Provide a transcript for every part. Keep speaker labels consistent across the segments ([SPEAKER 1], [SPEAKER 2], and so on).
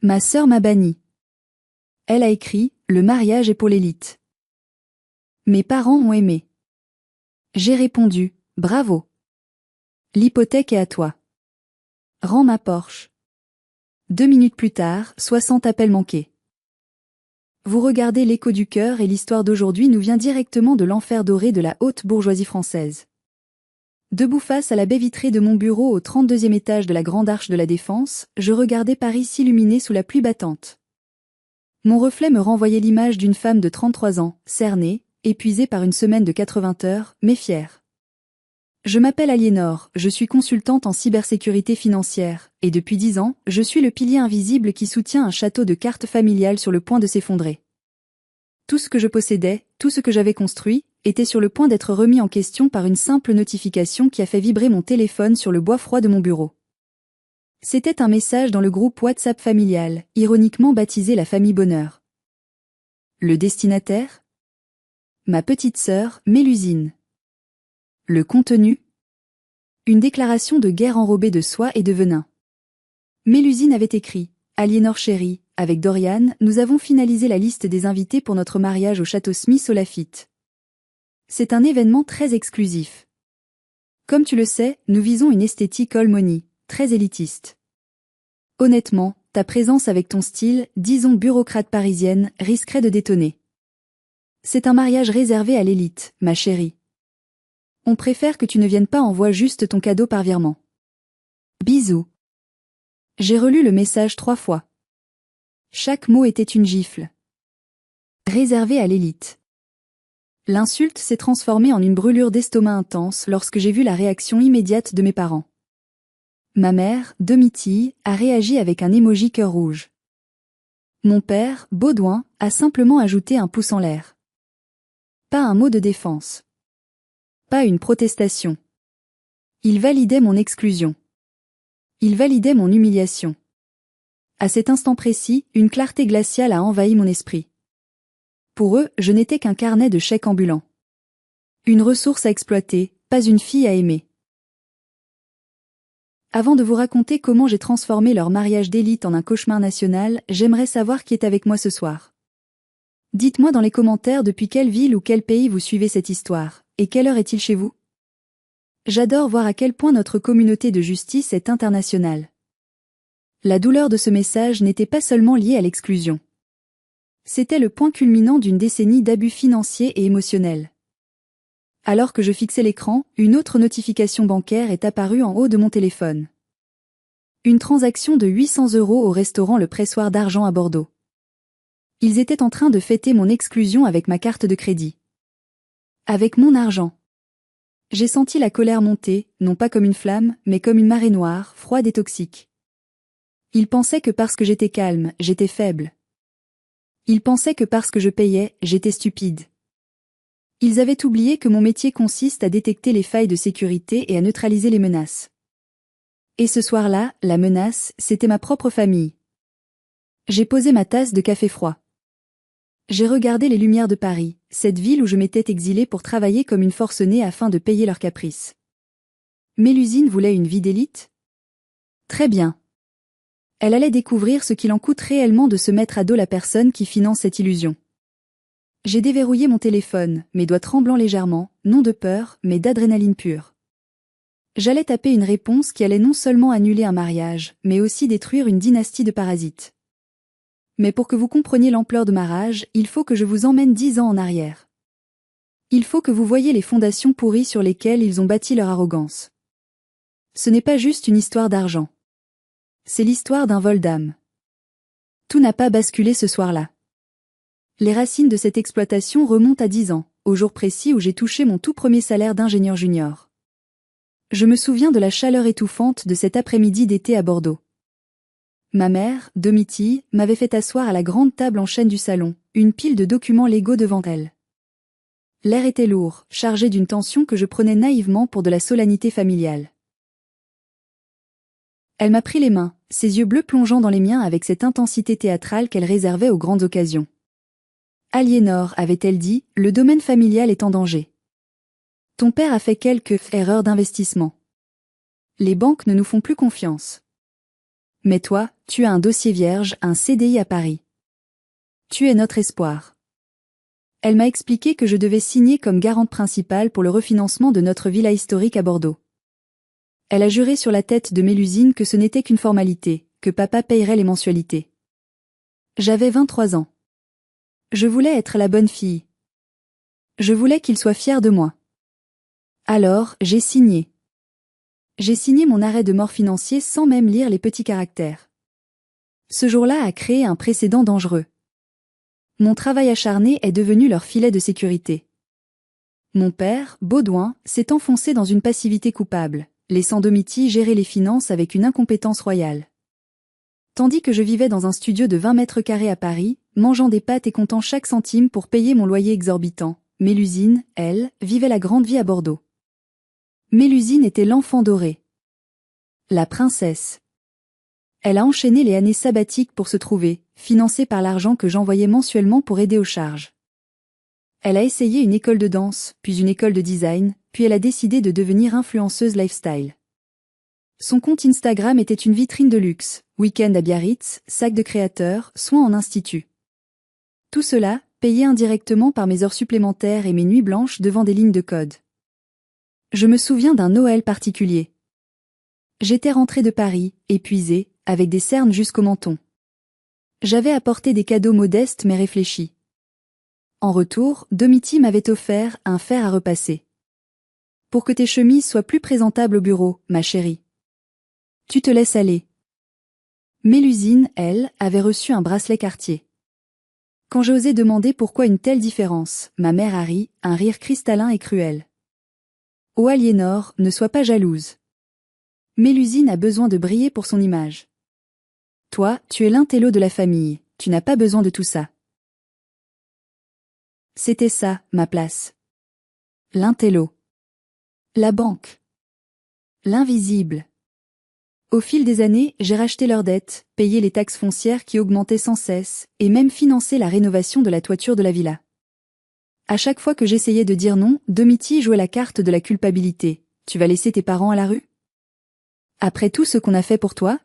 [SPEAKER 1] Ma sœur m'a banni. Elle a écrit, le mariage est pour l'élite. Mes parents ont aimé. J'ai répondu, bravo. L'hypothèque est à toi. Rends ma Porsche. 2 minutes plus tard, 60 appels manqués. Vous regardez l'Écho du cœur et l'histoire d'aujourd'hui nous vient directement de l'enfer doré de la haute bourgeoisie française. Debout face à la baie vitrée de mon bureau au 32e étage de la Grande Arche de la Défense, je regardais Paris s'illuminer sous la pluie battante. Mon reflet me renvoyait l'image d'une femme de 33 ans, cernée, épuisée par une semaine de 80 heures, mais fière. Je m'appelle Aliénor, je suis consultante en cybersécurité financière, et depuis 10 ans, je suis le pilier invisible qui soutient un château de cartes familiales sur le point de s'effondrer. Tout ce que je possédais, tout ce que j'avais construit, était sur le point d'être remis en question par une simple notification qui a fait vibrer mon téléphone sur le bois froid de mon bureau. C'était un message dans le groupe WhatsApp familial, ironiquement baptisé la famille Bonheur. Le destinataire ? Ma petite sœur, Mélusine. Le contenu ? Une déclaration de guerre enrobée de soie et de venin. Mélusine avait écrit « Aliénor chérie, avec Dorian, nous avons finalisé la liste des invités pour notre mariage au château Smith au Lafitte. C'est un événement très exclusif. Comme tu le sais, nous visons une esthétique all money, très élitiste. Honnêtement, ta présence avec ton style, disons bureaucrate parisienne, risquerait de détonner. C'est un mariage réservé à l'élite, ma chérie. On préfère que tu ne viennes pas envoie juste ton cadeau par virement. Bisous. » J'ai relu le message 3 fois. Chaque mot était une gifle. Réservé à l'élite. L'insulte s'est transformée en une brûlure d'estomac intense lorsque j'ai vu la réaction immédiate de mes parents. Ma mère, Domitille, a réagi avec un emoji cœur rouge. Mon père, Baudouin, a simplement ajouté un pouce en l'air. Pas un mot de défense. Pas une protestation. Il validait mon exclusion. Il validait mon humiliation. À cet instant précis, une clarté glaciale a envahi mon esprit. Pour eux, je n'étais qu'un carnet de chèques ambulant. Une ressource à exploiter, pas une fille à aimer. Avant de vous raconter comment j'ai transformé leur mariage d'élite en un cauchemar national, j'aimerais savoir qui est avec moi ce soir. Dites-moi dans les commentaires depuis quelle ville ou quel pays vous suivez cette histoire, et quelle heure est-il chez vous? J'adore voir à quel point notre communauté de justice est internationale. La douleur de ce message n'était pas seulement liée à l'exclusion. C'était le point culminant d'une décennie d'abus financiers et émotionnels. Alors que je fixais l'écran, une autre notification bancaire est apparue en haut de mon téléphone. Une transaction de 800 € au restaurant Le Pressoir d'Argent à Bordeaux. Ils étaient en train de fêter mon exclusion avec ma carte de crédit. Avec mon argent. J'ai senti la colère monter, non pas comme une flamme, mais comme une marée noire, froide et toxique. Ils pensaient que parce que j'étais calme, j'étais faible. Ils pensaient que parce que je payais, j'étais stupide. Ils avaient oublié que mon métier consiste à détecter les failles de sécurité et à neutraliser les menaces. Et ce soir-là, la menace, c'était ma propre famille. J'ai posé ma tasse de café froid. J'ai regardé les lumières de Paris, cette ville où je m'étais exilée pour travailler comme une forcenée afin de payer leurs caprices. Mélusine voulait une vie d'élite ? Très bien. Elle allait découvrir ce qu'il en coûte réellement de se mettre à dos la personne qui finance cette illusion. J'ai déverrouillé mon téléphone, mes doigts tremblant légèrement, non de peur, mais d'adrénaline pure. J'allais taper une réponse qui allait non seulement annuler un mariage, mais aussi détruire une dynastie de parasites. Mais pour que vous compreniez l'ampleur de ma rage, il faut que je vous emmène 10 ans en arrière. Il faut que vous voyiez les fondations pourries sur lesquelles ils ont bâti leur arrogance. Ce n'est pas juste une histoire d'argent. C'est l'histoire d'un vol d'âme. Tout n'a pas basculé ce soir-là. Les racines de cette exploitation remontent à 10 ans, au jour précis où j'ai touché mon tout premier salaire d'ingénieur junior. Je me souviens de la chaleur étouffante de cet après-midi d'été à Bordeaux. Ma mère, Domitille, m'avait fait asseoir à la grande table en chêne du salon, une pile de documents légaux devant elle. L'air était lourd, chargé d'une tension que je prenais naïvement pour de la solennité familiale. Elle m'a pris les mains, ses yeux bleus plongeant dans les miens avec cette intensité théâtrale qu'elle réservait aux grandes occasions. Aliénor, avait-elle dit, le domaine familial est en danger. Ton père a fait quelques erreurs d'investissement. Les banques ne nous font plus confiance. Mais toi, tu as un dossier vierge, un CDI à Paris. Tu es notre espoir. Elle m'a expliqué que je devais signer comme garante principale pour le refinancement de notre villa historique à Bordeaux. Elle a juré sur la tête de Mélusine que ce n'était qu'une formalité, que papa payerait les mensualités. J'avais 23 ans. Je voulais être la bonne fille. Je voulais qu'il soit fier de moi. Alors, j'ai signé. J'ai signé mon arrêt de mort financier sans même lire les petits caractères. Ce jour-là a créé un précédent dangereux. Mon travail acharné est devenu leur filet de sécurité. Mon père, Baudouin, s'est enfoncé dans une passivité coupable, laissant Domiti gérer les finances avec une incompétence royale. Tandis que je vivais dans un studio de 20 mètres carrés à Paris, mangeant des pâtes et comptant chaque centime pour payer mon loyer exorbitant, Mélusine, elle, vivait la grande vie à Bordeaux. Mélusine était l'enfant doré. La princesse. Elle a enchaîné les années sabbatiques pour se trouver, financée par l'argent que j'envoyais mensuellement pour aider aux charges. Elle a essayé une école de danse, puis une école de design, puis elle a décidé de devenir influenceuse lifestyle. Son compte Instagram était une vitrine de luxe, week-end à Biarritz, sac de créateur, soins en institut. Tout cela, payé indirectement par mes heures supplémentaires et mes nuits blanches devant des lignes de code. Je me souviens d'un Noël particulier. J'étais rentrée de Paris, épuisée, avec des cernes jusqu'au menton. J'avais apporté des cadeaux modestes mais réfléchis. En retour, Domiti m'avait offert un fer à repasser. Pour que tes chemises soient plus présentables au bureau, ma chérie. Tu te laisses aller. Mélusine, elle, avait reçu un bracelet Cartier. Quand j'ai osé demander pourquoi une telle différence, ma mère a ri, un rire cristallin et cruel. Oh Aliénor, ne sois pas jalouse. Mélusine a besoin de briller pour son image. Toi, tu es l'intello de la famille, tu n'as pas besoin de tout ça. C'était ça, ma place. L'intello. La banque. L'invisible. Au fil des années, j'ai racheté leurs dettes, payé les taxes foncières qui augmentaient sans cesse, et même financé la rénovation de la toiture de la villa. À chaque fois que j'essayais de dire non, Domiti jouait la carte de la culpabilité. Tu vas laisser tes parents à la rue? Après tout ce qu'on a fait pour toi?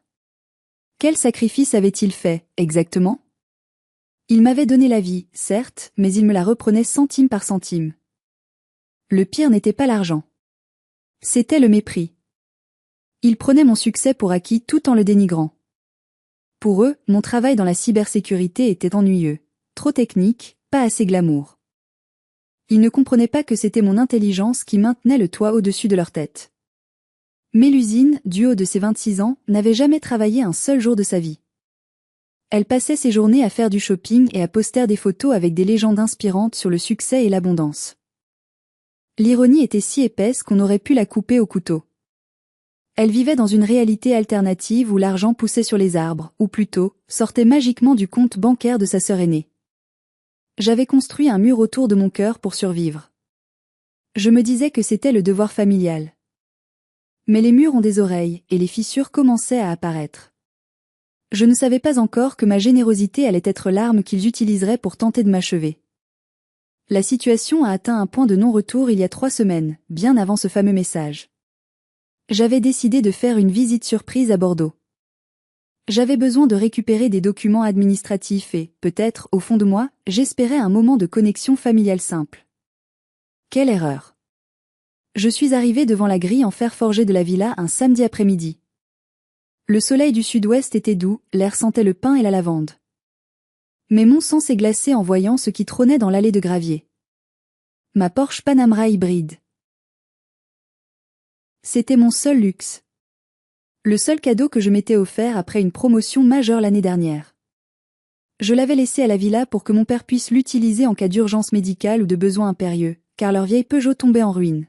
[SPEAKER 1] Quel sacrifice avait-il fait, exactement? Il m'avait donné la vie, certes, mais il me la reprenait centime par centime. Le pire n'était pas l'argent. C'était le mépris. Ils prenaient mon succès pour acquis tout en le dénigrant. Pour eux, mon travail dans la cybersécurité était ennuyeux, trop technique, pas assez glamour. Ils ne comprenaient pas que c'était mon intelligence qui maintenait le toit au-dessus de leur tête. Mélusine, du haut de ses 26 ans, n'avait jamais travaillé un seul jour de sa vie. Elle passait ses journées à faire du shopping et à poster des photos avec des légendes inspirantes sur le succès et l'abondance. L'ironie était si épaisse qu'on aurait pu la couper au couteau. Elle vivait dans une réalité alternative où l'argent poussait sur les arbres, ou plutôt, sortait magiquement du compte bancaire de sa sœur aînée. J'avais construit un mur autour de mon cœur pour survivre. Je me disais que c'était le devoir familial. Mais les murs ont des oreilles, et les fissures commençaient à apparaître. Je ne savais pas encore que ma générosité allait être l'arme qu'ils utiliseraient pour tenter de m'achever. La situation a atteint un point de non-retour il y a 3 semaines, bien avant ce fameux message. J'avais décidé de faire une visite surprise à Bordeaux. J'avais besoin de récupérer des documents administratifs et, peut-être, au fond de moi, j'espérais un moment de connexion familiale simple. Quelle erreur! Je suis arrivée devant la grille en fer forgé de la villa un samedi après-midi. Le soleil du sud-ouest était doux, l'air sentait le pin et la lavande. Mais mon sang s'est glacé en voyant ce qui trônait dans l'allée de gravier. Ma Porsche Panamera hybride. C'était mon seul luxe. Le seul cadeau que je m'étais offert après une promotion majeure l'année dernière. Je l'avais laissé à la villa pour que mon père puisse l'utiliser en cas d'urgence médicale ou de besoin impérieux, car leur vieille Peugeot tombait en ruine.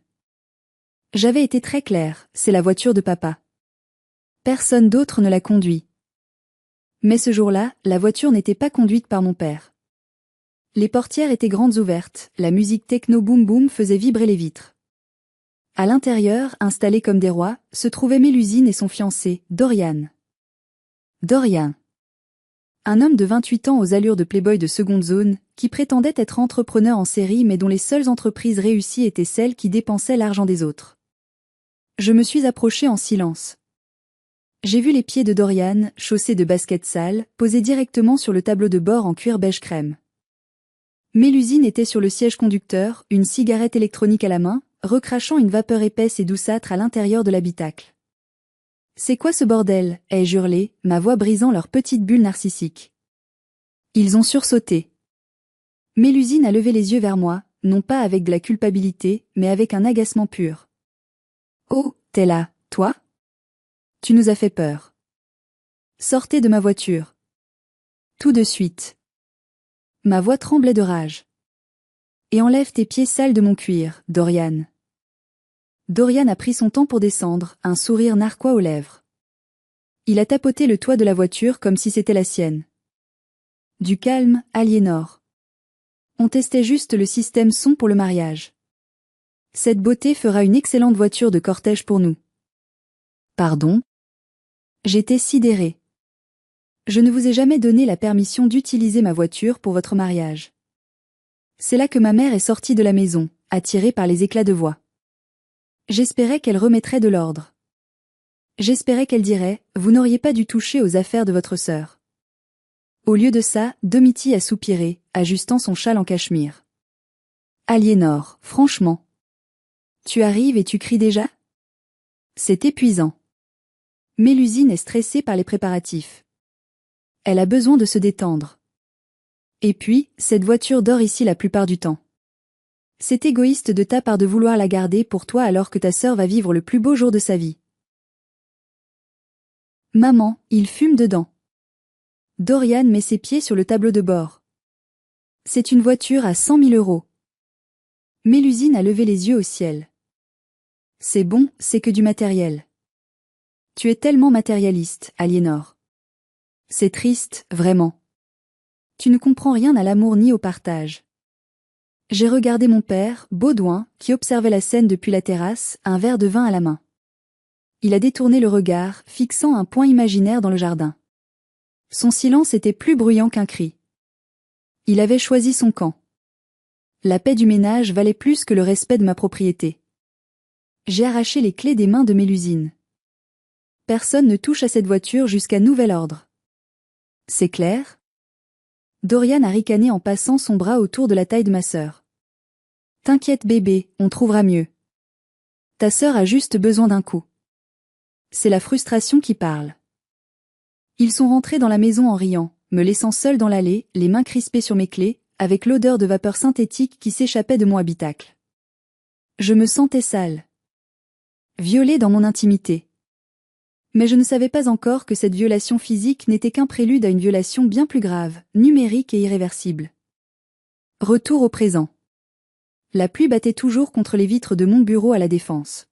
[SPEAKER 1] J'avais été très claire, c'est la voiture de papa. Personne d'autre ne l'a conduit. Mais ce jour-là, la voiture n'était pas conduite par mon père. Les portières étaient grandes ouvertes, la musique techno boom boom faisait vibrer les vitres. À l'intérieur, installés comme des rois, se trouvaient Mélusine et son fiancé, Dorian. Dorian. Un homme de 28 ans aux allures de playboy de seconde zone, qui prétendait être entrepreneur en série mais dont les seules entreprises réussies étaient celles qui dépensaient l'argent des autres. Je me suis approchée en silence. J'ai vu les pieds de Dorian, chaussés de baskets sales, posés directement sur le tableau de bord en cuir beige crème. Mélusine était sur le siège conducteur, une cigarette électronique à la main, recrachant une vapeur épaisse et douceâtre à l'intérieur de l'habitacle. « C'est quoi ce bordel » ai-je hurlé, ma voix brisant leur petite bulle narcissique. Ils ont sursauté. Mélusine a levé les yeux vers moi, non pas avec de la culpabilité, mais avec un agacement pur. « Oh, t'es là, toi ? Tu nous as fait peur. Sortez de ma voiture. Tout de suite. » Ma voix tremblait de rage. « Et enlève tes pieds sales de mon cuir, Dorian. » Dorian a pris son temps pour descendre, un sourire narquois aux lèvres. Il a tapoté le toit de la voiture comme si c'était la sienne. Du calme, Aliénor. On testait juste le système son pour le mariage. Cette beauté fera une excellente voiture de cortège pour nous. Pardon ? J'étais sidérée. Je ne vous ai jamais donné la permission d'utiliser ma voiture pour votre mariage. C'est là que ma mère est sortie de la maison, attirée par les éclats de voix. J'espérais qu'elle remettrait de l'ordre. J'espérais qu'elle dirait « Vous n'auriez pas dû toucher aux affaires de votre sœur. » Au lieu de ça, Domiti a soupiré, ajustant son châle en cachemire. Aliénor, franchement. Tu arrives et tu cries déjà ? C'est épuisant. Mélusine est stressée par les préparatifs. Elle a besoin de se détendre. Et puis, cette voiture dort ici la plupart du temps. C'est égoïste de ta part de vouloir la garder pour toi alors que ta sœur va vivre le plus beau jour de sa vie. Maman, il fume dedans. Dorian met ses pieds sur le tableau de bord. C'est une voiture à 100 000 €. Mélusine a levé les yeux au ciel. C'est bon, c'est que du matériel. Tu es tellement matérialiste, Aliénor. C'est triste, vraiment. Tu ne comprends rien à l'amour ni au partage. J'ai regardé mon père, Baudouin, qui observait la scène depuis la terrasse, un verre de vin à la main. Il a détourné le regard, fixant un point imaginaire dans le jardin. Son silence était plus bruyant qu'un cri. Il avait choisi son camp. La paix du ménage valait plus que le respect de ma propriété. J'ai arraché les clés des mains de Mélusine. Personne ne touche à cette voiture jusqu'à nouvel ordre. C'est clair ? Dorian a ricané en passant son bras autour de la taille de ma sœur. T'inquiète bébé, on trouvera mieux. Ta sœur a juste besoin d'un coup. C'est la frustration qui parle. Ils sont rentrés dans la maison en riant, me laissant seule dans l'allée, les mains crispées sur mes clés, avec l'odeur de vapeur synthétique qui s'échappait de mon habitacle. Je me sentais sale. Violée dans mon intimité. Mais je ne savais pas encore que cette violation physique n'était qu'un prélude à une violation bien plus grave, numérique et irréversible. Retour au présent. La pluie battait toujours contre les vitres de mon bureau à la Défense.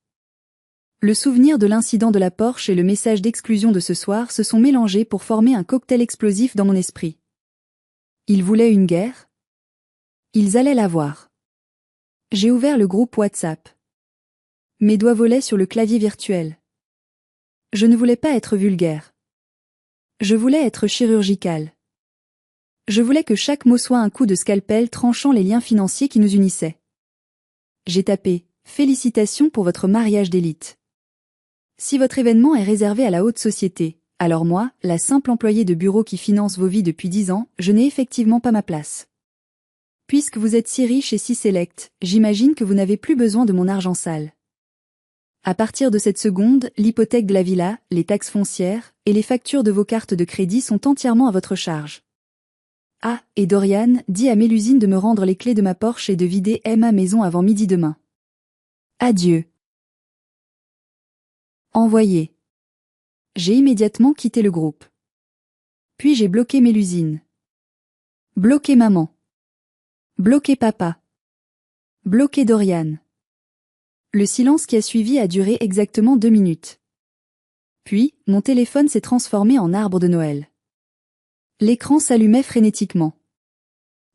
[SPEAKER 1] Le souvenir de l'incident de la Porsche et le message d'exclusion de ce soir se sont mélangés pour former un cocktail explosif dans mon esprit. Ils voulaient une guerre ? Ils allaient l'avoir. J'ai ouvert le groupe WhatsApp. Mes doigts volaient sur le clavier virtuel. Je ne voulais pas être vulgaire. Je voulais être chirurgicale. Je voulais que chaque mot soit un coup de scalpel tranchant les liens financiers qui nous unissaient. J'ai tapé « Félicitations pour votre mariage d'élite. Si votre événement est réservé à la haute société, alors moi, la simple employée de bureau qui finance vos vies depuis 10 ans, je n'ai effectivement pas ma place. Puisque vous êtes si riche et si sélect, j'imagine que vous n'avez plus besoin de mon argent sale. À partir de cette seconde, l'hypothèque de la villa, les taxes foncières et les factures de vos cartes de crédit sont entièrement à votre charge. Ah, et Dorian, dis à Mélusine de me rendre les clés de ma Porsche et de vider ma maison avant midi demain. Adieu. Envoyé. J'ai immédiatement quitté le groupe. Puis j'ai bloqué Mélusine. Bloqué maman. Bloqué papa. Bloqué Dorian. Le silence qui a suivi a duré exactement 2 minutes. Puis, mon téléphone s'est transformé en arbre de Noël. L'écran s'allumait frénétiquement.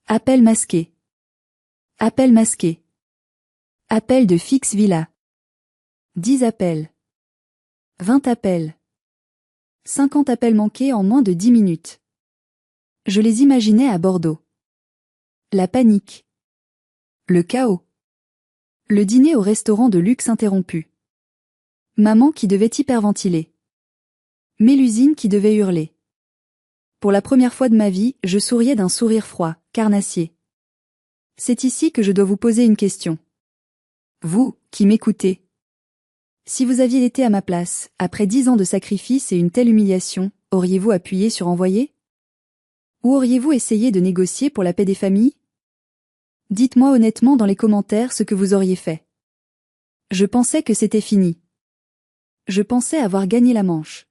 [SPEAKER 1] Appel masqué. Appel masqué. Appel de Fix Villa. 10 appels. 20 appels. 50 appels manqués en moins de 10 minutes. Je les imaginais à Bordeaux. La panique. Le chaos. Le dîner au restaurant de luxe interrompu. Maman qui devait hyperventiler. Mélusine qui devait hurler. Pour la première fois de ma vie, je souriais d'un sourire froid, carnassier. C'est ici que je dois vous poser une question. Vous, qui m'écoutez. Si vous aviez été à ma place, après 10 ans de sacrifice et une telle humiliation, auriez-vous appuyé sur envoyer? Ou auriez-vous essayé de négocier pour la paix des familles? Dites-moi honnêtement dans les commentaires ce que vous auriez fait. Je pensais que c'était fini. Je pensais avoir gagné la manche.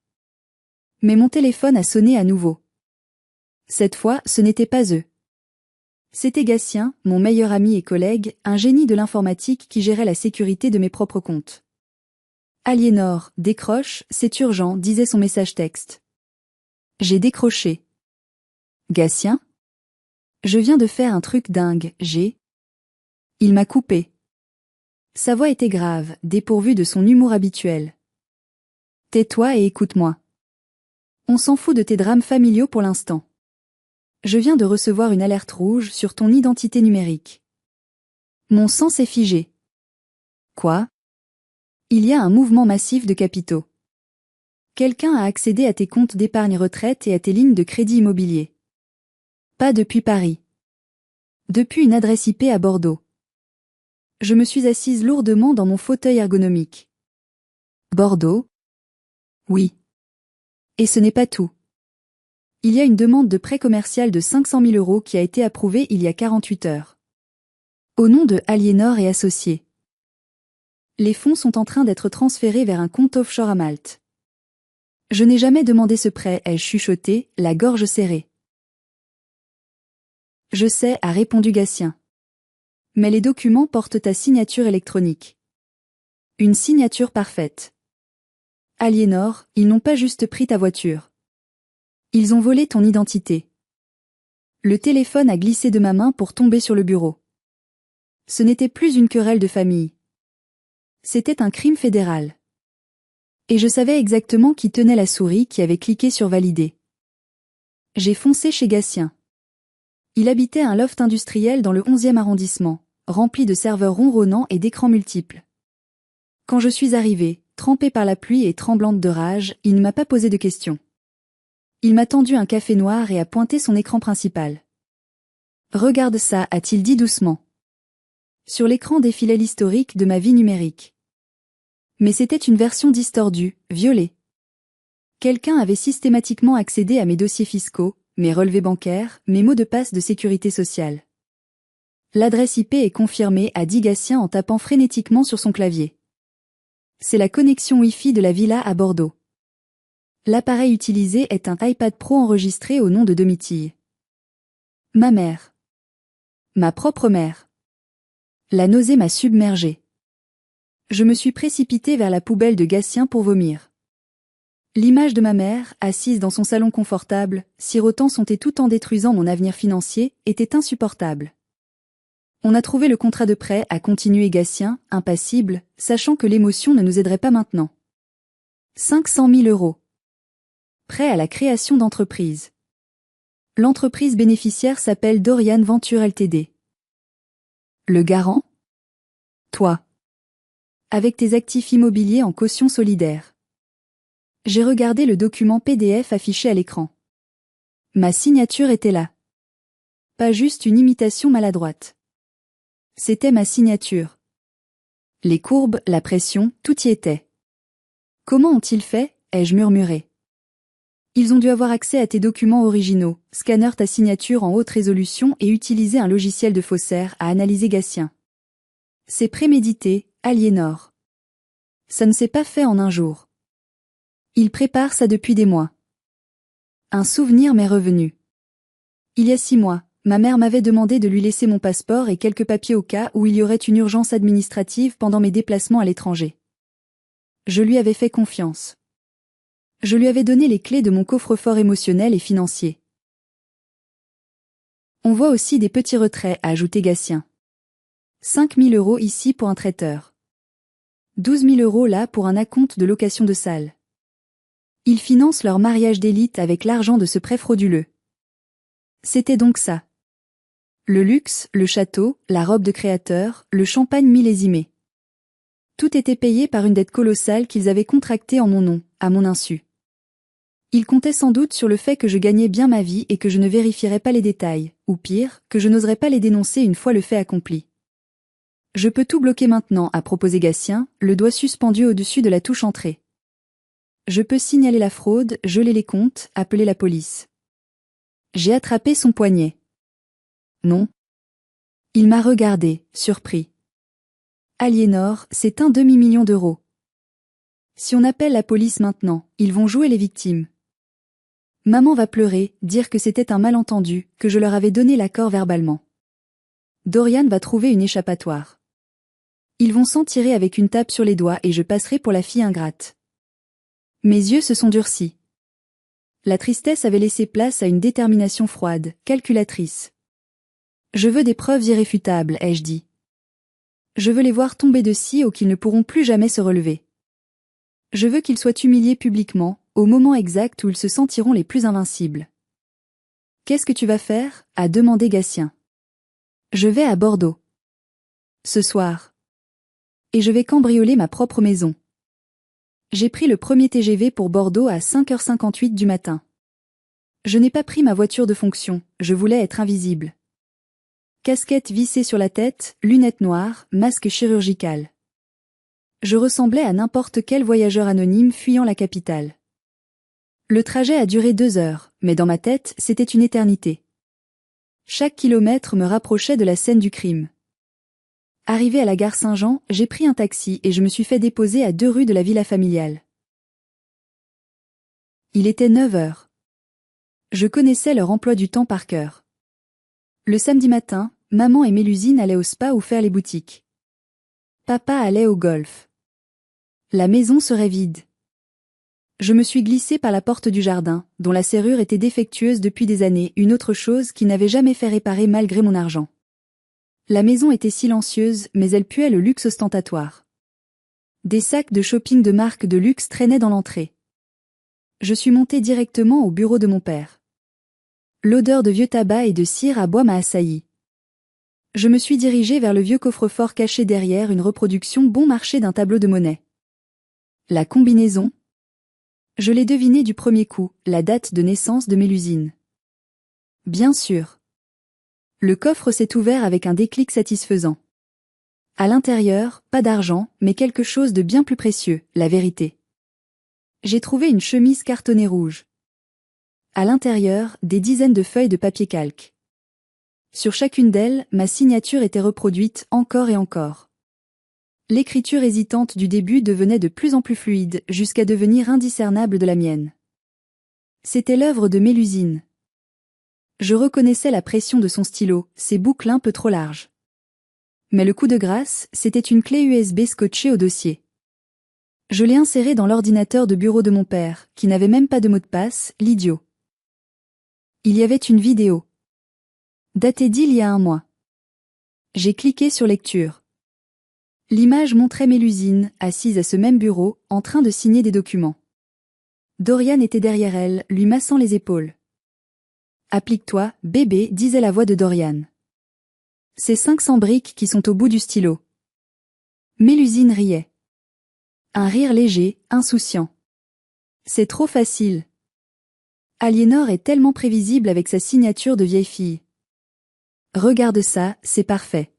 [SPEAKER 1] Mais mon téléphone a sonné à nouveau. Cette fois, ce n'était pas eux. C'était Gatien, mon meilleur ami et collègue, un génie de l'informatique qui gérait la sécurité de mes propres comptes. Aliénor, décroche, c'est urgent, disait son message texte. J'ai décroché. Gatien? Je viens de faire un truc dingue, Il m'a coupé. Sa voix était grave, dépourvue de son humour habituel. Tais-toi et écoute-moi. On s'en fout de tes drames familiaux pour l'instant. Je viens de recevoir une alerte rouge sur ton identité numérique. Mon sang s'est figé. Quoi? Il y a un mouvement massif de capitaux. Quelqu'un a accédé à tes comptes d'épargne retraite et à tes lignes de crédit immobilier. Pas depuis Paris. Depuis une adresse IP à Bordeaux. Je me suis assise lourdement dans mon fauteuil ergonomique. Bordeaux? Oui. Et ce n'est pas tout. Il y a une demande de prêt commercial de 500 000 € qui a été approuvée il y a 48 heures. Au nom de Aliénor et Associés. Les fonds sont en train d'être transférés vers un compte offshore à Malte. Je n'ai jamais demandé ce prêt, ai-je chuchoté, la gorge serrée. Je sais, a répondu Gatien. Mais les documents portent ta signature électronique. Une signature parfaite. Aliénor, ils n'ont pas juste pris ta voiture. Ils ont volé ton identité. Le téléphone a glissé de ma main pour tomber sur le bureau. Ce n'était plus une querelle de famille. C'était un crime fédéral. Et je savais exactement qui tenait la souris qui avait cliqué sur valider. J'ai foncé chez Gatien. Il habitait un loft industriel dans le 11e arrondissement, rempli de serveurs ronronnants et d'écrans multiples. Quand je suis arrivée, trempée par la pluie et tremblante de rage, il ne m'a pas posé de questions. Il m'a tendu un café noir et a pointé son écran principal. Regarde ça, a-t-il dit doucement. Sur l'écran défilait l'historique de ma vie numérique. Mais c'était une version distordue, violée. Quelqu'un avait systématiquement accédé à mes dossiers fiscaux, mes relevés bancaires, mes mots de passe de sécurité sociale. L'adresse IP est confirmée, a dit Gatien en tapant frénétiquement sur son clavier. C'est la connexion Wi-Fi de la villa à Bordeaux. L'appareil utilisé est un iPad Pro enregistré au nom de Domitille. Ma mère. Ma propre mère. La nausée m'a submergée. Je me suis précipitée vers la poubelle de Gatien pour vomir. L'image de ma mère, assise dans son salon confortable, sirotant son thé tout en détruisant mon avenir financier, était insupportable. On a trouvé le contrat de prêt, a continué Gatien, impassible, sachant que l'émotion ne nous aiderait pas maintenant. 500 000 €. Prêt à la création d'entreprise. L'entreprise bénéficiaire s'appelle Dorian Venture Ltd. Le garant? Toi. Avec tes actifs immobiliers en caution solidaire. J'ai regardé le document PDF affiché à l'écran. Ma signature était là. Pas juste une imitation maladroite. C'était ma signature. Les courbes, la pression, tout y était. Comment ont-ils fait? Ai-je murmuré. Ils ont dû avoir accès à tes documents originaux, scannèrent ta signature en haute résolution et utiliser un logiciel de faussaire, a analysé Gatien. C'est prémédité, Aliénor. Ça ne s'est pas fait en un jour. Il prépare ça depuis des mois. Un souvenir m'est revenu. Il y a 6 mois, ma mère m'avait demandé de lui laisser mon passeport et quelques papiers au cas où il y aurait une urgence administrative pendant mes déplacements à l'étranger. Je lui avais fait confiance. Je lui avais donné les clés de mon coffre-fort émotionnel et financier. On voit aussi des petits retraits, a ajouté Gatien. 5 000 € ici pour un traiteur. 12 000 € là pour un acompte de location de salle. Ils financent leur mariage d'élite avec l'argent de ce prêt frauduleux. C'était donc ça. Le luxe, le château, la robe de créateur, le champagne millésimé. Tout était payé par une dette colossale qu'ils avaient contractée en mon nom, à mon insu. Il comptait sans doute sur le fait que je gagnais bien ma vie et que je ne vérifierais pas les détails, ou pire, que je n'oserais pas les dénoncer une fois le fait accompli. Je peux tout bloquer maintenant, a proposé Gatien, le doigt suspendu au-dessus de la touche entrée. Je peux signaler la fraude, geler les comptes, appeler la police. J'ai attrapé son poignet. Non. Il m'a regardé, surpris. Aliénor, c'est un demi-million d'euros. Si on appelle la police maintenant, ils vont jouer les victimes. Maman va pleurer, dire que c'était un malentendu, que je leur avais donné l'accord verbalement. Dorian va trouver une échappatoire. Ils vont s'en tirer avec une tape sur les doigts et je passerai pour la fille ingrate. Mes yeux se sont durcis. La tristesse avait laissé place à une détermination froide, calculatrice. Je veux des preuves irréfutables, ai-je dit. Je veux les voir tomber de si haut qu'ils ne pourront plus jamais se relever. Je veux qu'ils soient humiliés publiquement, au moment exact où ils se sentiront les plus invincibles. Qu'est-ce que tu vas faire ? A demandé Gatien. Je vais à Bordeaux. Ce soir. Et je vais cambrioler ma propre maison. J'ai pris le premier TGV pour Bordeaux à 5h58 du matin. Je n'ai pas pris ma voiture de fonction, je voulais être invisible. Casquette vissée sur la tête, lunettes noires, masque chirurgical. Je ressemblais à n'importe quel voyageur anonyme fuyant la capitale. Le trajet a duré 2 heures, mais dans ma tête, c'était une éternité. Chaque kilomètre me rapprochait de la scène du crime. Arrivé à la gare Saint-Jean, j'ai pris un taxi et je me suis fait déposer à 2 rues de la villa familiale. Il était 9 heures. Je connaissais leur emploi du temps par cœur. Le samedi matin, maman et Mélusine allaient au spa ou faire les boutiques. Papa allait au golf. La maison serait vide. Je me suis glissée par la porte du jardin, dont la serrure était défectueuse depuis des années, une autre chose qui n'avait jamais fait réparer malgré mon argent. La maison était silencieuse, mais elle puait le luxe ostentatoire. Des sacs de shopping de marque de luxe traînaient dans l'entrée. Je suis montée directement au bureau de mon père. L'odeur de vieux tabac et de cire à bois m'a assailli. Je me suis dirigée vers le vieux coffre-fort caché derrière une reproduction bon marché d'un tableau de Monet. La combinaison ? Je l'ai devinée du premier coup, la date de naissance de Mélusine. Bien sûr. Le coffre s'est ouvert avec un déclic satisfaisant. À l'intérieur, pas d'argent, mais quelque chose de bien plus précieux, la vérité. J'ai trouvé une chemise cartonnée rouge. À l'intérieur, des dizaines de feuilles de papier calque. Sur chacune d'elles, ma signature était reproduite encore et encore. L'écriture hésitante du début devenait de plus en plus fluide, jusqu'à devenir indiscernable de la mienne. C'était l'œuvre de Mélusine. Je reconnaissais la pression de son stylo, ses boucles un peu trop larges. Mais le coup de grâce, c'était une clé USB scotchée au dossier. Je l'ai insérée dans l'ordinateur de bureau de mon père, qui n'avait même pas de mot de passe, l'idiot. Il y avait une vidéo. Datée d'il y a 1 mois. J'ai cliqué sur lecture. L'image montrait Mélusine, assise à ce même bureau, en train de signer des documents. Dorian était derrière elle, lui massant les épaules. Applique-toi, bébé, disait la voix de Dorian. C'est 500 briques qui sont au bout du stylo. Mélusine riait. Un rire léger, insouciant. C'est trop facile. Aliénor est tellement prévisible avec sa signature de vieille fille. Regarde ça, c'est parfait.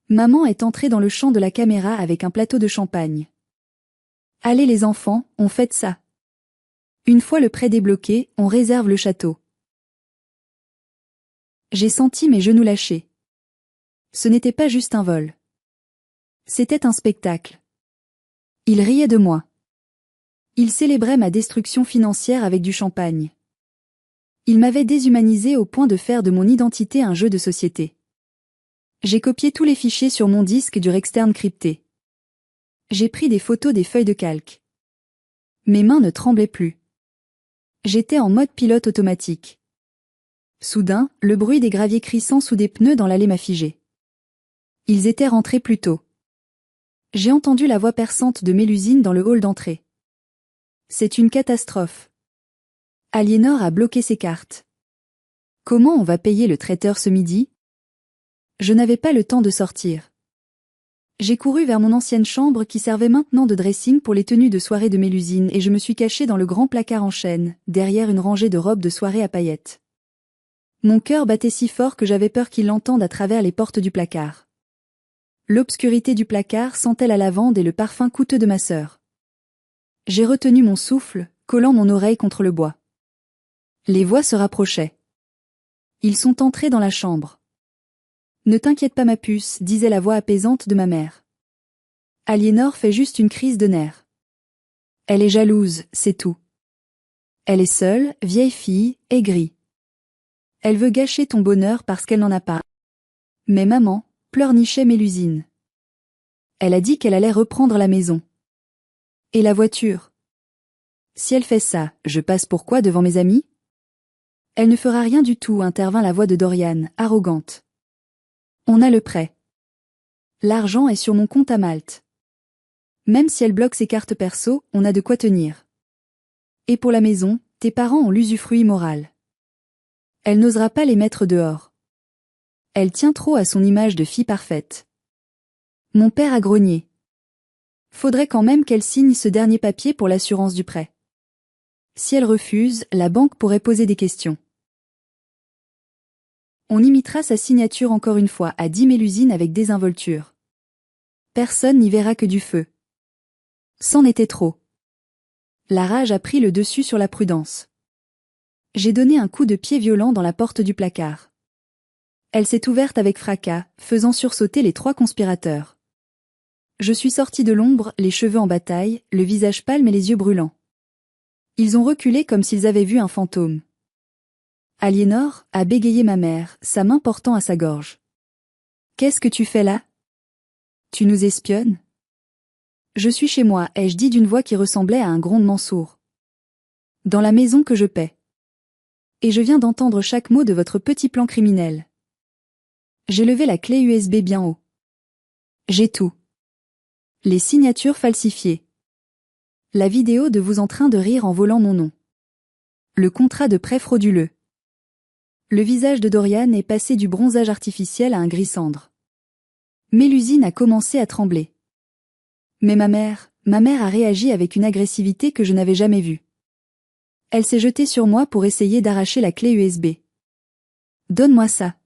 [SPEAKER 1] Maman est entrée dans le champ de la caméra avec un plateau de champagne. Allez les enfants, on fête ça. Une fois le prêt débloqué, on réserve le château. J'ai senti mes genoux lâcher. Ce n'était pas juste un vol. C'était un spectacle. Il riait de moi. Il célébrait ma destruction financière avec du champagne. Il m'avait déshumanisé au point de faire de mon identité un jeu de société. J'ai copié tous les fichiers sur mon disque dur externe crypté. J'ai pris des photos des feuilles de calque. Mes mains ne tremblaient plus. J'étais en mode pilote automatique. Soudain, le bruit des graviers crissant sous des pneus dans l'allée m'a figé. Ils étaient rentrés plus tôt. J'ai entendu la voix perçante de Mélusine dans le hall d'entrée. C'est une catastrophe. Aliénor a bloqué ses cartes. Comment on va payer le traiteur ce midi ? Je n'avais pas le temps de sortir. J'ai couru vers mon ancienne chambre qui servait maintenant de dressing pour les tenues de soirée de Mélusine et je me suis cachée dans le grand placard en chêne, derrière une rangée de robes de soirée à paillettes. Mon cœur battait si fort que j'avais peur qu'il l'entende à travers les portes du placard. L'obscurité du placard sentait la lavande et le parfum coûteux de ma sœur. J'ai retenu mon souffle, collant mon oreille contre le bois. Les voix se rapprochaient. Ils sont entrés dans la chambre. Ne t'inquiète pas ma puce, disait la voix apaisante de ma mère. Aliénor fait juste une crise de nerfs. Elle est jalouse, c'est tout. Elle est seule, vieille fille, aigrie. Elle veut gâcher ton bonheur parce qu'elle n'en a pas. Mais maman, pleurnichait Mélusine. Elle a dit qu'elle allait reprendre la maison. Et la voiture? Si elle fait ça, je passe pour quoi devant mes amis? Elle ne fera rien du tout, intervint la voix de Dorian, arrogante. On a le prêt. L'argent est sur mon compte à Malte. Même si elle bloque ses cartes perso, on a de quoi tenir. Et pour la maison, tes parents ont l'usufruit moral. Elle n'osera pas les mettre dehors. Elle tient trop à son image de fille parfaite. Mon père a grogné. Faudrait quand même qu'elle signe ce dernier papier pour l'assurance du prêt. Si elle refuse, la banque pourrait poser des questions. On imitera sa signature encore une fois, a dit Mélusine avec désinvolture. Personne n'y verra que du feu. C'en était trop. La rage a pris le dessus sur la prudence. J'ai donné un coup de pied violent dans la porte du placard. Elle s'est ouverte avec fracas, faisant sursauter les 3 conspirateurs. Je suis sorti de l'ombre, les cheveux en bataille, le visage pâle et les yeux brûlants. Ils ont reculé comme s'ils avaient vu un fantôme. Aliénor, a bégayé ma mère, sa main portant à sa gorge. Qu'est-ce que tu fais là? Tu nous espionnes? Je suis chez moi, ai-je dit d'une voix qui ressemblait à un grondement sourd. Dans la maison que je paie. Et je viens d'entendre chaque mot de votre petit plan criminel. J'ai levé la clé USB bien haut. J'ai tout. Les signatures falsifiées. La vidéo de vous en train de rire en volant mon nom. Le contrat de prêt frauduleux. Le visage de Dorian est passé du bronzage artificiel à un gris cendre. Mélusine a commencé à trembler. Mais ma mère a réagi avec une agressivité que je n'avais jamais vue. Elle s'est jetée sur moi pour essayer d'arracher la clé USB. Donne-moi ça.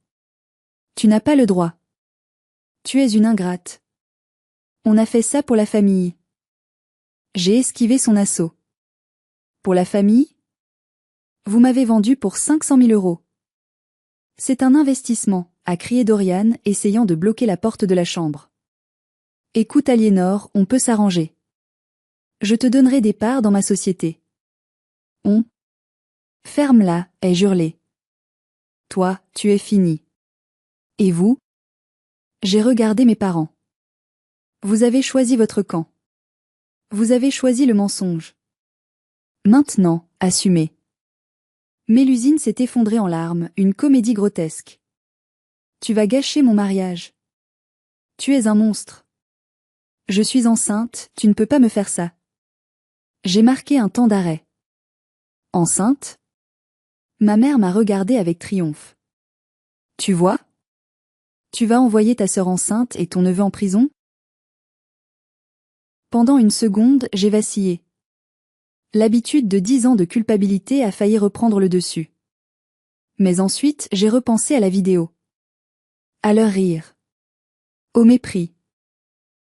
[SPEAKER 1] Tu n'as pas le droit. Tu es une ingrate. On a fait ça pour la famille. J'ai esquivé son assaut. Pour la famille? Vous m'avez vendu pour 500 000 €. C'est un investissement, a crié Dorian, essayant de bloquer la porte de la chambre. Écoute Aliénor, on peut s'arranger. Je te donnerai des parts dans ma société. On. Ferme-la, ai-je hurlé. Toi, tu es fini. Et vous? J'ai regardé mes parents. Vous avez choisi votre camp. Vous avez choisi le mensonge. Maintenant, assumez. Mélusine s'est effondrée en larmes, une comédie grotesque. Tu vas gâcher mon mariage. Tu es un monstre. Je suis enceinte, tu ne peux pas me faire ça. J'ai marqué un temps d'arrêt. Enceinte? Ma mère m'a regardée avec triomphe. Tu vois? Tu vas envoyer ta sœur enceinte et ton neveu en prison? Pendant une seconde, j'ai vacillé. L'habitude de 10 ans de culpabilité a failli reprendre le dessus. Mais ensuite, j'ai repensé à la vidéo. À leur rire. Au mépris.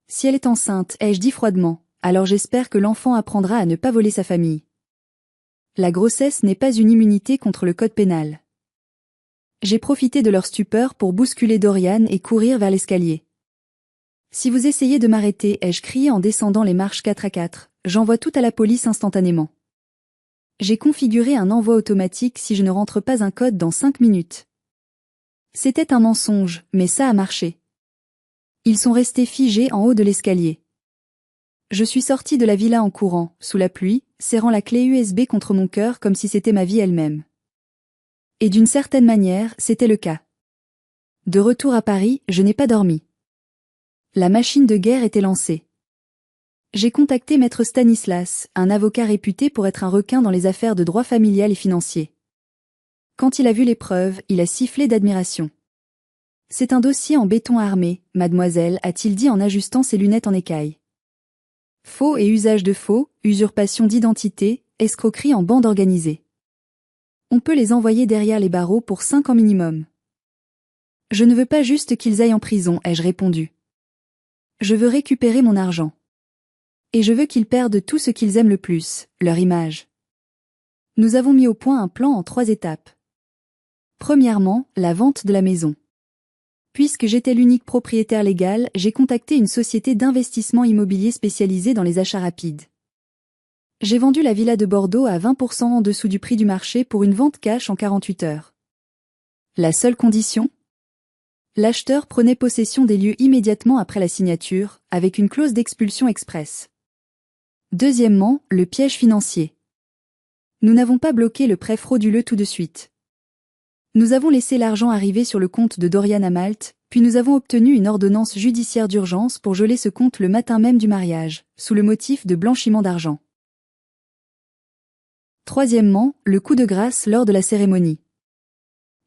[SPEAKER 1] Si elle est enceinte, ai-je dit froidement, alors j'espère que l'enfant apprendra à ne pas voler sa famille. La grossesse n'est pas une immunité contre le code pénal. J'ai profité de leur stupeur pour bousculer Dorian et courir vers l'escalier. Si vous essayez de m'arrêter, ai-je crié en descendant les marches 4 à 4, j'envoie tout à la police instantanément. J'ai configuré un envoi automatique si je ne rentre pas un code dans 5 minutes. C'était un mensonge, mais ça a marché. Ils sont restés figés en haut de l'escalier. Je suis sorti de la villa en courant, sous la pluie, serrant la clé USB contre mon cœur comme si c'était ma vie elle-même. Et d'une certaine manière, c'était le cas. De retour à Paris, je n'ai pas dormi. La machine de guerre était lancée. J'ai contacté Maître Stanislas, un avocat réputé pour être un requin dans les affaires de droit familial et financier. Quand il a vu les preuves, il a sifflé d'admiration. C'est un dossier en béton armé, mademoiselle, a-t-il dit en ajustant ses lunettes en écaille. Faux et usage de faux, usurpation d'identité, escroquerie en bande organisée. On peut les envoyer derrière les barreaux pour 5 ans minimum. Je ne veux pas juste qu'ils aillent en prison, ai-je répondu. Je veux récupérer mon argent. Et je veux qu'ils perdent tout ce qu'ils aiment le plus, leur image. Nous avons mis au point un plan en 3 étapes. Premièrement, la vente de la maison. Puisque j'étais l'unique propriétaire légal, j'ai contacté une société d'investissement immobilier spécialisée dans les achats rapides. J'ai vendu la villa de Bordeaux à 20% en dessous du prix du marché pour une vente cash en 48 heures. La seule condition ? L'acheteur prenait possession des lieux immédiatement après la signature, avec une clause d'expulsion express. Deuxièmement, le piège financier. Nous n'avons pas bloqué le prêt frauduleux tout de suite. Nous avons laissé l'argent arriver sur le compte de Dorian à Malte, puis nous avons obtenu une ordonnance judiciaire d'urgence pour geler ce compte le matin même du mariage, sous le motif de blanchiment d'argent. Troisièmement, le coup de grâce lors de la cérémonie.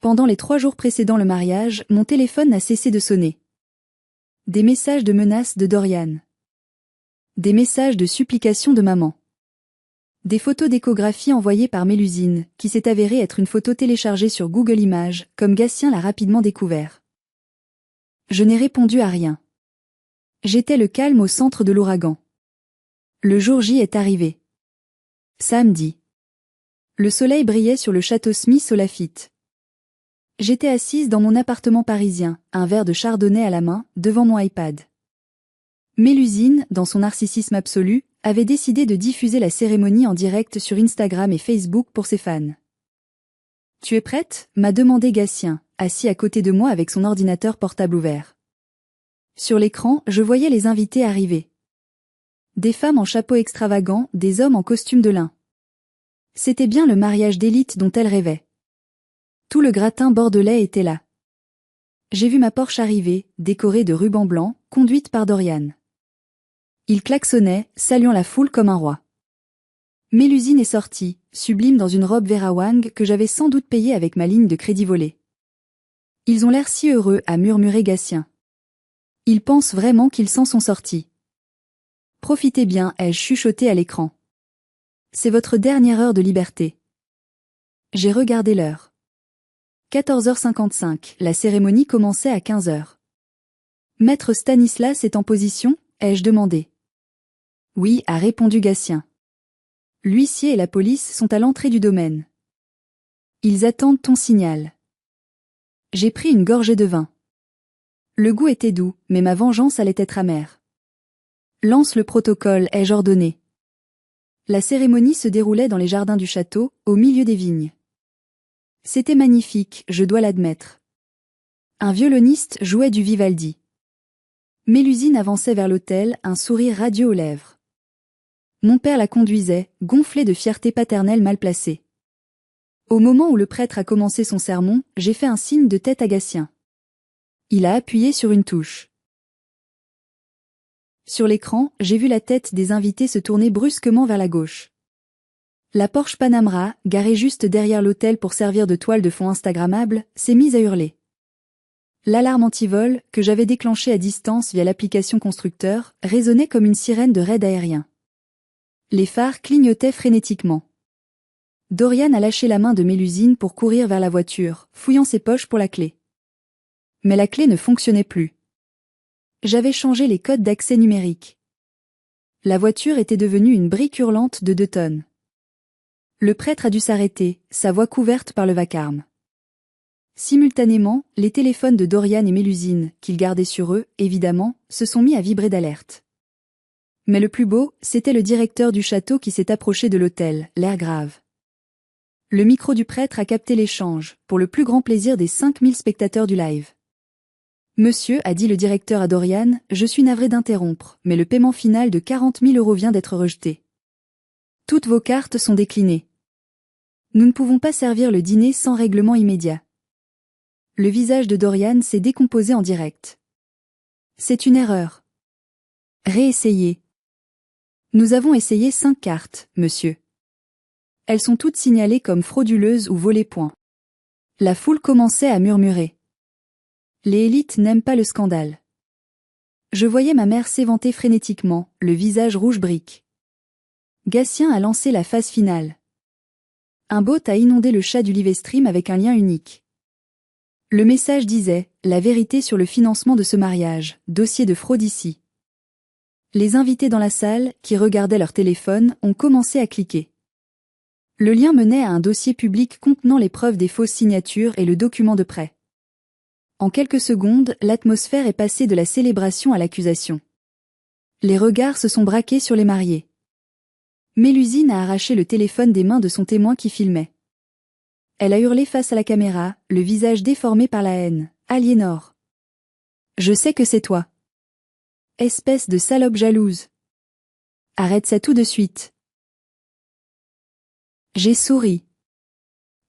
[SPEAKER 1] Pendant les 3 jours précédant le mariage, mon téléphone n'a cessé de sonner. Des messages de menaces de Dorian. Des messages de supplication de maman. Des photos d'échographie envoyées par Mélusine, qui s'est avérée être une photo téléchargée sur Google Images, comme Gatien l'a rapidement découvert. Je n'ai répondu à rien. J'étais le calme au centre de l'ouragan. Le jour J est arrivé. Samedi. Le soleil brillait sur le château Smith au Laffitte. J'étais assise dans mon appartement parisien, un verre de chardonnay à la main, devant mon iPad. Mélusine, dans son narcissisme absolu, avait décidé de diffuser la cérémonie en direct sur Instagram et Facebook pour ses fans. « Tu es prête ?» m'a demandé Gatien, assis à côté de moi avec son ordinateur portable ouvert. Sur l'écran, je voyais les invités arriver. Des femmes en chapeau extravagant, des hommes en costume de lin. C'était bien le mariage d'élite dont elle rêvait. Tout le gratin bordelais était là. J'ai vu ma Porsche arriver, décorée de rubans blancs, conduite par Dorian. Il klaxonnait, saluant la foule comme un roi. Mélusine est sortie, sublime dans une robe Vera Wang que j'avais sans doute payée avec ma ligne de crédit volée. Ils ont l'air si heureux, a murmuré Gatien. Ils pensent vraiment qu'ils s'en sont sortis. Profitez bien, ai-je chuchoté à l'écran. C'est votre dernière heure de liberté. J'ai regardé l'heure. 14h55, la cérémonie commençait à 15h. Maître Stanislas est en position, ai-je demandé. Oui, a répondu Gatien. L'huissier et la police sont à l'entrée du domaine. Ils attendent ton signal. J'ai pris une gorgée de vin. Le goût était doux, mais ma vengeance allait être amère. Lance le protocole, ai-je ordonné. La cérémonie se déroulait dans les jardins du château, au milieu des vignes. C'était magnifique, je dois l'admettre. Un violoniste jouait du Vivaldi. Mélusine avançait vers l'autel, un sourire radieux aux lèvres. Mon père la conduisait, gonflé de fierté paternelle mal placée. Au moment où le prêtre a commencé son sermon, j'ai fait un signe de tête à Gatien. Il a appuyé sur une touche. Sur l'écran, j'ai vu la tête des invités se tourner brusquement vers la gauche. La Porsche Panamera, garée juste derrière l'autel pour servir de toile de fond instagrammable, s'est mise à hurler. L'alarme anti-vol, que j'avais déclenchée à distance via l'application constructeur, résonnait comme une sirène de raid aérien. Les phares clignotaient frénétiquement. Dorian a lâché la main de Mélusine pour courir vers la voiture, fouillant ses poches pour la clé. Mais la clé ne fonctionnait plus. J'avais changé les codes d'accès numérique. La voiture était devenue une brique hurlante de 2 tonnes. Le prêtre a dû s'arrêter, sa voix couverte par le vacarme. Simultanément, les téléphones de Dorian et Mélusine, qu'ils gardaient sur eux, évidemment, se sont mis à vibrer d'alerte. Mais le plus beau, c'était le directeur du château qui s'est approché de l'autel, l'air grave. Le micro du prêtre a capté l'échange, pour le plus grand plaisir des 5000 spectateurs du live. Monsieur, a dit le directeur à Dorian, je suis navré d'interrompre, mais le paiement final de 40 000 € vient d'être rejeté. Toutes vos cartes sont déclinées. Nous ne pouvons pas servir le dîner sans règlement immédiat. Le visage de Dorian s'est décomposé en direct. C'est une erreur. Réessayez. Nous avons essayé 5 cartes, monsieur. Elles sont toutes signalées comme frauduleuses ou volées point. La foule commençait à murmurer. Les élites n'aiment pas le scandale. Je voyais ma mère s'éventer frénétiquement, le visage rouge brique. Gatien a lancé la phase finale. Un bot a inondé le chat du Livestream avec un lien unique. Le message disait « La vérité sur le financement de ce mariage, dossier de fraude ici ». Les invités dans la salle, qui regardaient leur téléphone, ont commencé à cliquer. Le lien menait à un dossier public contenant les preuves des fausses signatures et le document de prêt. En quelques secondes, l'atmosphère est passée de la célébration à l'accusation. Les regards se sont braqués sur les mariés. Mélusine a arraché le téléphone des mains de son témoin qui filmait. Elle a hurlé face à la caméra, le visage déformé par la haine. « Aliénor. Je sais que c'est toi. Espèce de salope jalouse. Arrête ça tout de suite. » J'ai souri.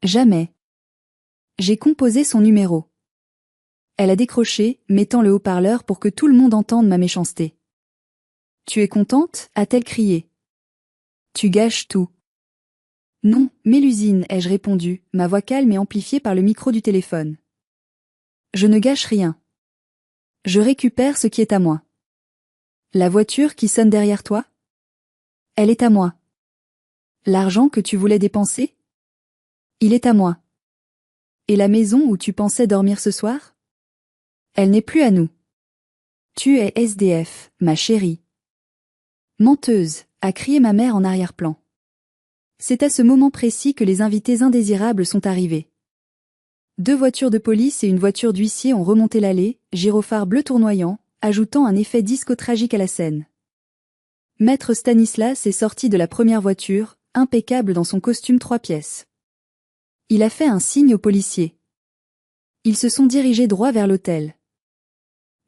[SPEAKER 1] Jamais. J'ai composé son numéro. Elle a décroché, mettant le haut-parleur pour que tout le monde entende ma méchanceté. « Tu es contente ?» a-t-elle crié. « Tu gâches tout. » « Non, Mélusine, ai-je répondu, ma voix calme et amplifiée par le micro du téléphone. « Je ne gâche rien. Je récupère ce qui est à moi. » « La voiture qui sonne derrière toi ? Elle est à moi. » « L'argent que tu voulais dépenser ? Il est à moi. » « Et la maison où tu pensais dormir ce soir ? Elle n'est plus à nous. » « Tu es SDF, ma chérie. »« Menteuse !» a crié ma mère en arrière-plan. C'est à ce moment précis que les invités indésirables sont arrivés. 2 voitures de police et une voiture d'huissier ont remonté l'allée, gyrophares bleu tournoyant, ajoutant un effet disco-tragique à la scène. Maître Stanislas est sorti de la première voiture, impeccable dans son costume 3 pièces. Il a fait un signe aux policiers. Ils se sont dirigés droit vers l'hôtel.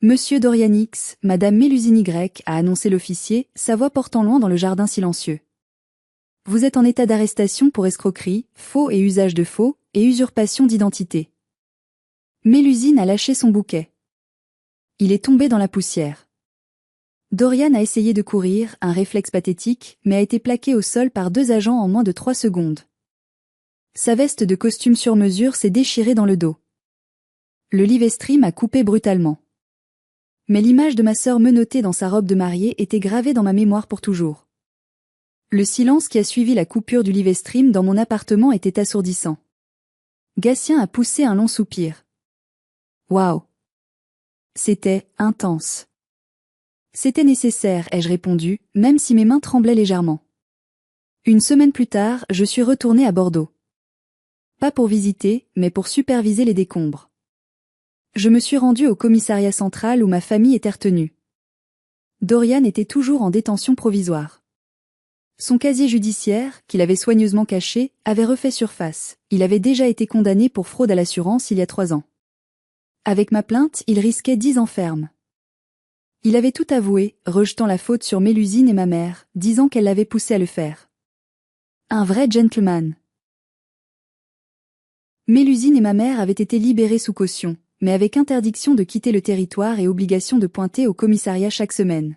[SPEAKER 1] Monsieur Dorian X, Madame Mélusine Y, a annoncé l'officier, sa voix portant loin dans le jardin silencieux. Vous êtes en état d'arrestation pour escroquerie, faux et usage de faux, et usurpation d'identité. Mélusine a lâché son bouquet. Il est tombé dans la poussière. Dorian a essayé de courir, un réflexe pathétique, mais a été plaqué au sol par 2 agents en moins de 3 secondes. Sa veste de costume sur mesure s'est déchirée dans le dos. Le Livestream a coupé brutalement. Mais l'image de ma sœur menottée dans sa robe de mariée était gravée dans ma mémoire pour toujours. Le silence qui a suivi la coupure du Livestream dans mon appartement était assourdissant. Gatien a poussé un long soupir. Waouh! C'était intense. C'était nécessaire, ai-je répondu, même si mes mains tremblaient légèrement. Une semaine plus tard, je suis retournée à Bordeaux. Pas pour visiter, mais pour superviser les décombres. Je me suis rendue au commissariat central où ma famille était retenue. Dorian était toujours en détention provisoire. Son casier judiciaire, qu'il avait soigneusement caché, avait refait surface. Il avait déjà été condamné pour fraude à l'assurance il y a 3 ans. Avec ma plainte, il risquait 10 ans ferme. Il avait tout avoué, rejetant la faute sur Mélusine et ma mère, disant qu'elle l'avait poussé à le faire. Un vrai gentleman. Mélusine et ma mère avaient été libérées sous caution, mais avec interdiction de quitter le territoire et obligation de pointer au commissariat chaque semaine.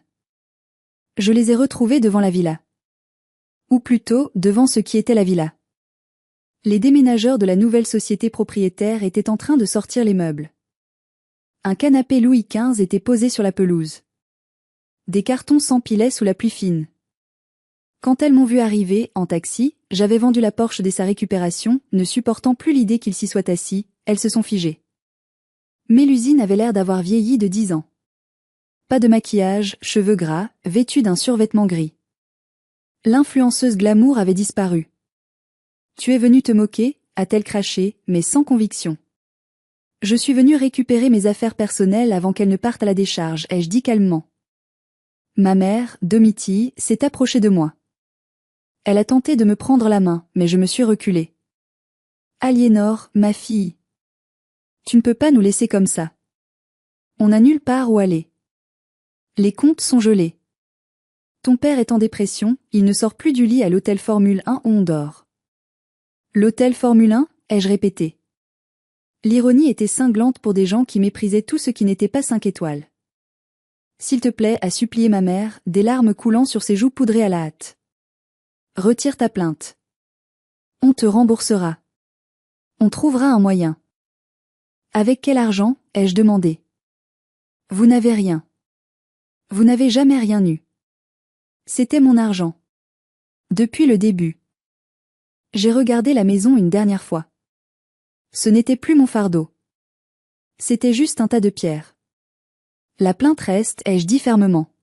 [SPEAKER 1] Je les ai retrouvés devant la villa. Ou plutôt, devant ce qui était la villa. Les déménageurs de la nouvelle société propriétaire étaient en train de sortir les meubles. Un canapé Louis XV était posé sur la pelouse. Des cartons s'empilaient sous la pluie fine. Quand elles m'ont vu arriver, en taxi, j'avais vendu la Porsche dès sa récupération, ne supportant plus l'idée qu'il s'y soit assis, elles se sont figées. Mélusine avait l'air d'avoir vieilli de 10 ans. Pas de maquillage, cheveux gras, vêtue d'un survêtement gris. L'influenceuse glamour avait disparu. « Tu es venue te moquer ?» a-t-elle craché, mais sans conviction. « Je suis venue récupérer mes affaires personnelles avant qu'elles ne partent à la décharge », ai-je dit calmement. Ma mère, Domitille, s'est approchée de moi. Elle a tenté de me prendre la main, mais je me suis reculée. « Aliénor, ma fille. Tu ne peux pas nous laisser comme ça. On n'a nulle part où aller. Les comptes sont gelés. Ton père est en dépression, il ne sort plus du lit à l'hôtel Formule 1 où on dort. » L'hôtel Formule 1, ai-je répété. L'ironie était cinglante pour des gens qui méprisaient tout ce qui n'était pas 5 étoiles. « S'il te plaît » a supplié ma mère, des larmes coulant sur ses joues poudrées à la hâte. « Retire ta plainte. On te remboursera. On trouvera un moyen. » Avec quel argent ? ai-je demandé. Vous n'avez rien. Vous n'avez jamais rien eu. C'était mon argent. Depuis le début. J'ai regardé la maison une dernière fois. Ce n'était plus mon fardeau. C'était juste un tas de pierres. La plainte reste, ai-je dit fermement.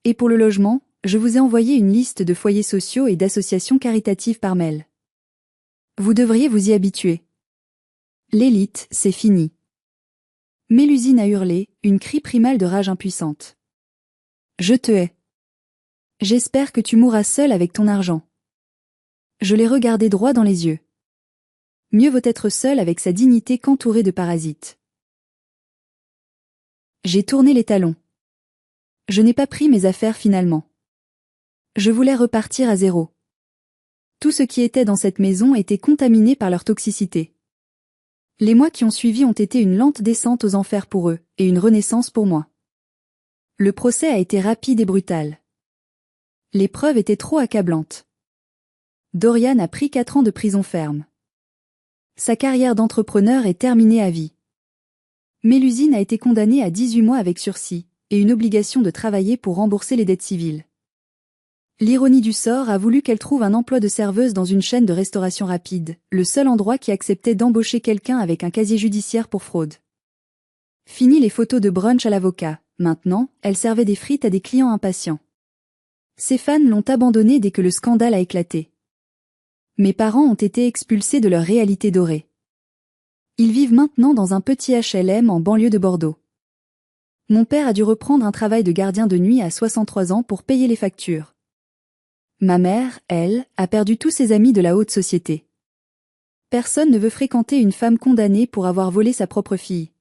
[SPEAKER 1] Et pour le logement, je vous ai envoyé une liste de foyers sociaux et d'associations caritatives par mail. Vous devriez vous y habituer. L'élite, c'est fini. Mélusine a hurlé, une cri primale de rage impuissante. Je te hais. J'espère que tu mourras seul avec ton argent. Je l'ai regardé droit dans les yeux. Mieux vaut être seul avec sa dignité qu'entouré de parasites. J'ai tourné les talons. Je n'ai pas pris mes affaires finalement. Je voulais repartir à zéro. Tout ce qui était dans cette maison était contaminé par leur toxicité. Les mois qui ont suivi ont été une lente descente aux enfers pour eux, et une renaissance pour moi. Le procès a été rapide et brutal. Les preuves étaient trop accablantes. Dorian a pris 4 ans de prison ferme. Sa carrière d'entrepreneur est terminée à vie. Mélusine a été condamnée à 18 mois avec sursis, et une obligation de travailler pour rembourser les dettes civiles. L'ironie du sort a voulu qu'elle trouve un emploi de serveuse dans une chaîne de restauration rapide, le seul endroit qui acceptait d'embaucher quelqu'un avec un casier judiciaire pour fraude. Fini les photos de brunch à l'avocat, maintenant, elle servait des frites à des clients impatients. Ses fans l'ont abandonnée dès que le scandale a éclaté. Mes parents ont été expulsés de leur réalité dorée. Ils vivent maintenant dans un petit HLM en banlieue de Bordeaux. Mon père a dû reprendre un travail de gardien de nuit à 63 ans pour payer les factures. Ma mère, elle, a perdu tous ses amis de la haute société. Personne ne veut fréquenter une femme condamnée pour avoir volé sa propre fille.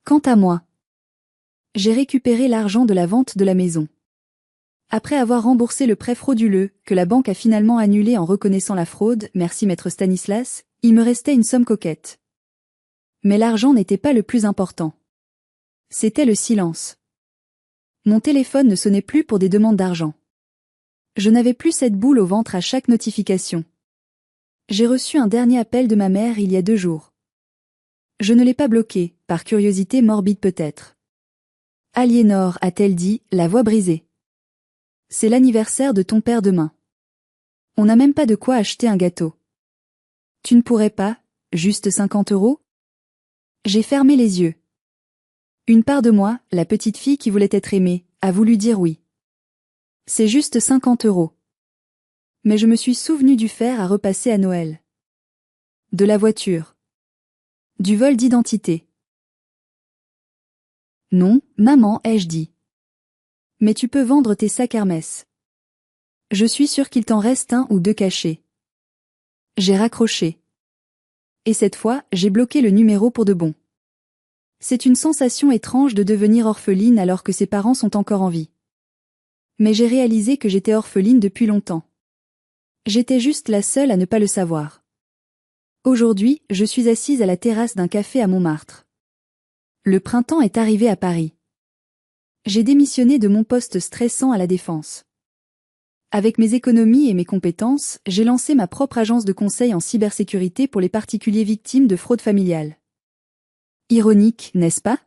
[SPEAKER 1] Quant à moi, j'ai récupéré l'argent de la vente de la maison. Après avoir remboursé le prêt frauduleux, que la banque a finalement annulé en reconnaissant la fraude, merci maître Stanislas, il me restait une somme coquette. Mais l'argent n'était pas le plus important. C'était le silence. Mon téléphone ne sonnait plus pour des demandes d'argent. Je n'avais plus cette boule au ventre à chaque notification. J'ai reçu un dernier appel de ma mère il y a 2 jours. Je ne l'ai pas bloqué, par curiosité morbide peut-être. Aliénor, a-t-elle dit, la voix brisée. C'est l'anniversaire de ton père demain. On n'a même pas de quoi acheter un gâteau. Tu ne pourrais pas, juste 50 €? J'ai fermé les yeux. Une part de moi, la petite fille qui voulait être aimée, a voulu dire oui. C'est juste 50 €. Mais je me suis souvenu du fer à repasser à Noël. De la voiture. Du vol d'identité. Non, maman, ai-je dit. Mais tu peux vendre tes sacs Hermès. Je suis sûre qu'il t'en reste 1 ou 2 cachés. J'ai raccroché. Et cette fois, j'ai bloqué le numéro pour de bon. C'est une sensation étrange de devenir orpheline alors que ses parents sont encore en vie. Mais j'ai réalisé que j'étais orpheline depuis longtemps. J'étais juste la seule à ne pas le savoir. Aujourd'hui, je suis assise à la terrasse d'un café à Montmartre. Le printemps est arrivé à Paris. J'ai démissionné de mon poste stressant à la Défense. Avec mes économies et mes compétences, j'ai lancé ma propre agence de conseil en cybersécurité pour les particuliers victimes de fraude familiale. Ironique, n'est-ce pas?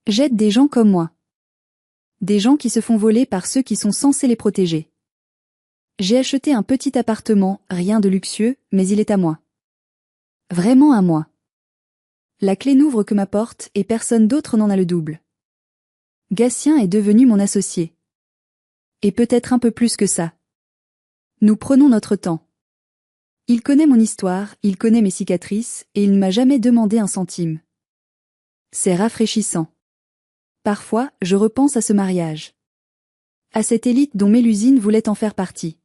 [SPEAKER 1] J'aide des gens comme moi. Des gens qui se font voler par ceux qui sont censés les protéger. J'ai acheté un petit appartement, rien de luxueux, mais il est à moi. Vraiment à moi. La clé n'ouvre que ma porte et personne d'autre n'en a le double. Gatien est devenu mon associé. Et peut-être un peu plus que ça. Nous prenons notre temps. Il connaît mon histoire, il connaît mes cicatrices, et il ne m'a jamais demandé un centime. C'est rafraîchissant. Parfois, je repense à ce mariage. À cette élite dont Mélusine voulait en faire partie.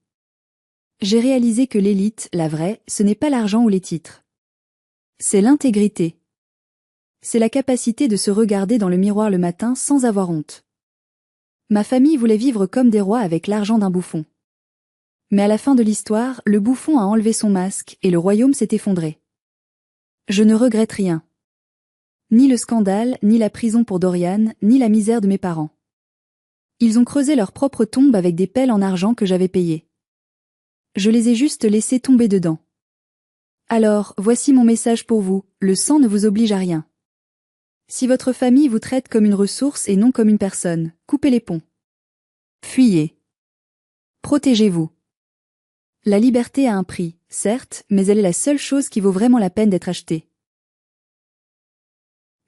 [SPEAKER 1] J'ai réalisé que l'élite, la vraie, ce n'est pas l'argent ou les titres. C'est l'intégrité. C'est la capacité de se regarder dans le miroir le matin sans avoir honte. Ma famille voulait vivre comme des rois avec l'argent d'un bouffon. Mais à la fin de l'histoire, le bouffon a enlevé son masque et le royaume s'est effondré. Je ne regrette rien. Ni le scandale, ni la prison pour Dorian, ni la misère de mes parents. Ils ont creusé leur propre tombe avec des pelles en argent que j'avais payées. Je les ai juste laissés tomber dedans. Alors, voici mon message pour vous, le sang ne vous oblige à rien. Si votre famille vous traite comme une ressource et non comme une personne, coupez les ponts. Fuyez. Protégez-vous. La liberté a un prix, certes, mais elle est la seule chose qui vaut vraiment la peine d'être achetée.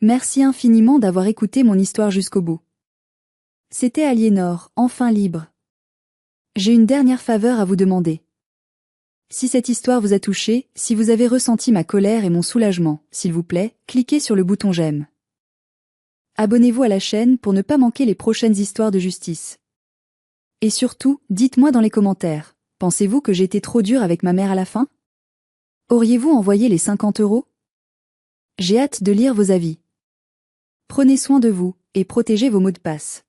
[SPEAKER 1] Merci infiniment d'avoir écouté mon histoire jusqu'au bout. C'était Aliénor, enfin libre. J'ai une dernière faveur à vous demander. Si cette histoire vous a touché, si vous avez ressenti ma colère et mon soulagement, s'il vous plaît, cliquez sur le bouton j'aime. Abonnez-vous à la chaîne pour ne pas manquer les prochaines histoires de justice. Et surtout, dites-moi dans les commentaires, pensez-vous que j'ai été trop dur avec ma mère à la fin? Auriez-vous envoyé les 50 €? J'ai hâte de lire vos avis. Prenez soin de vous, et protégez vos mots de passe.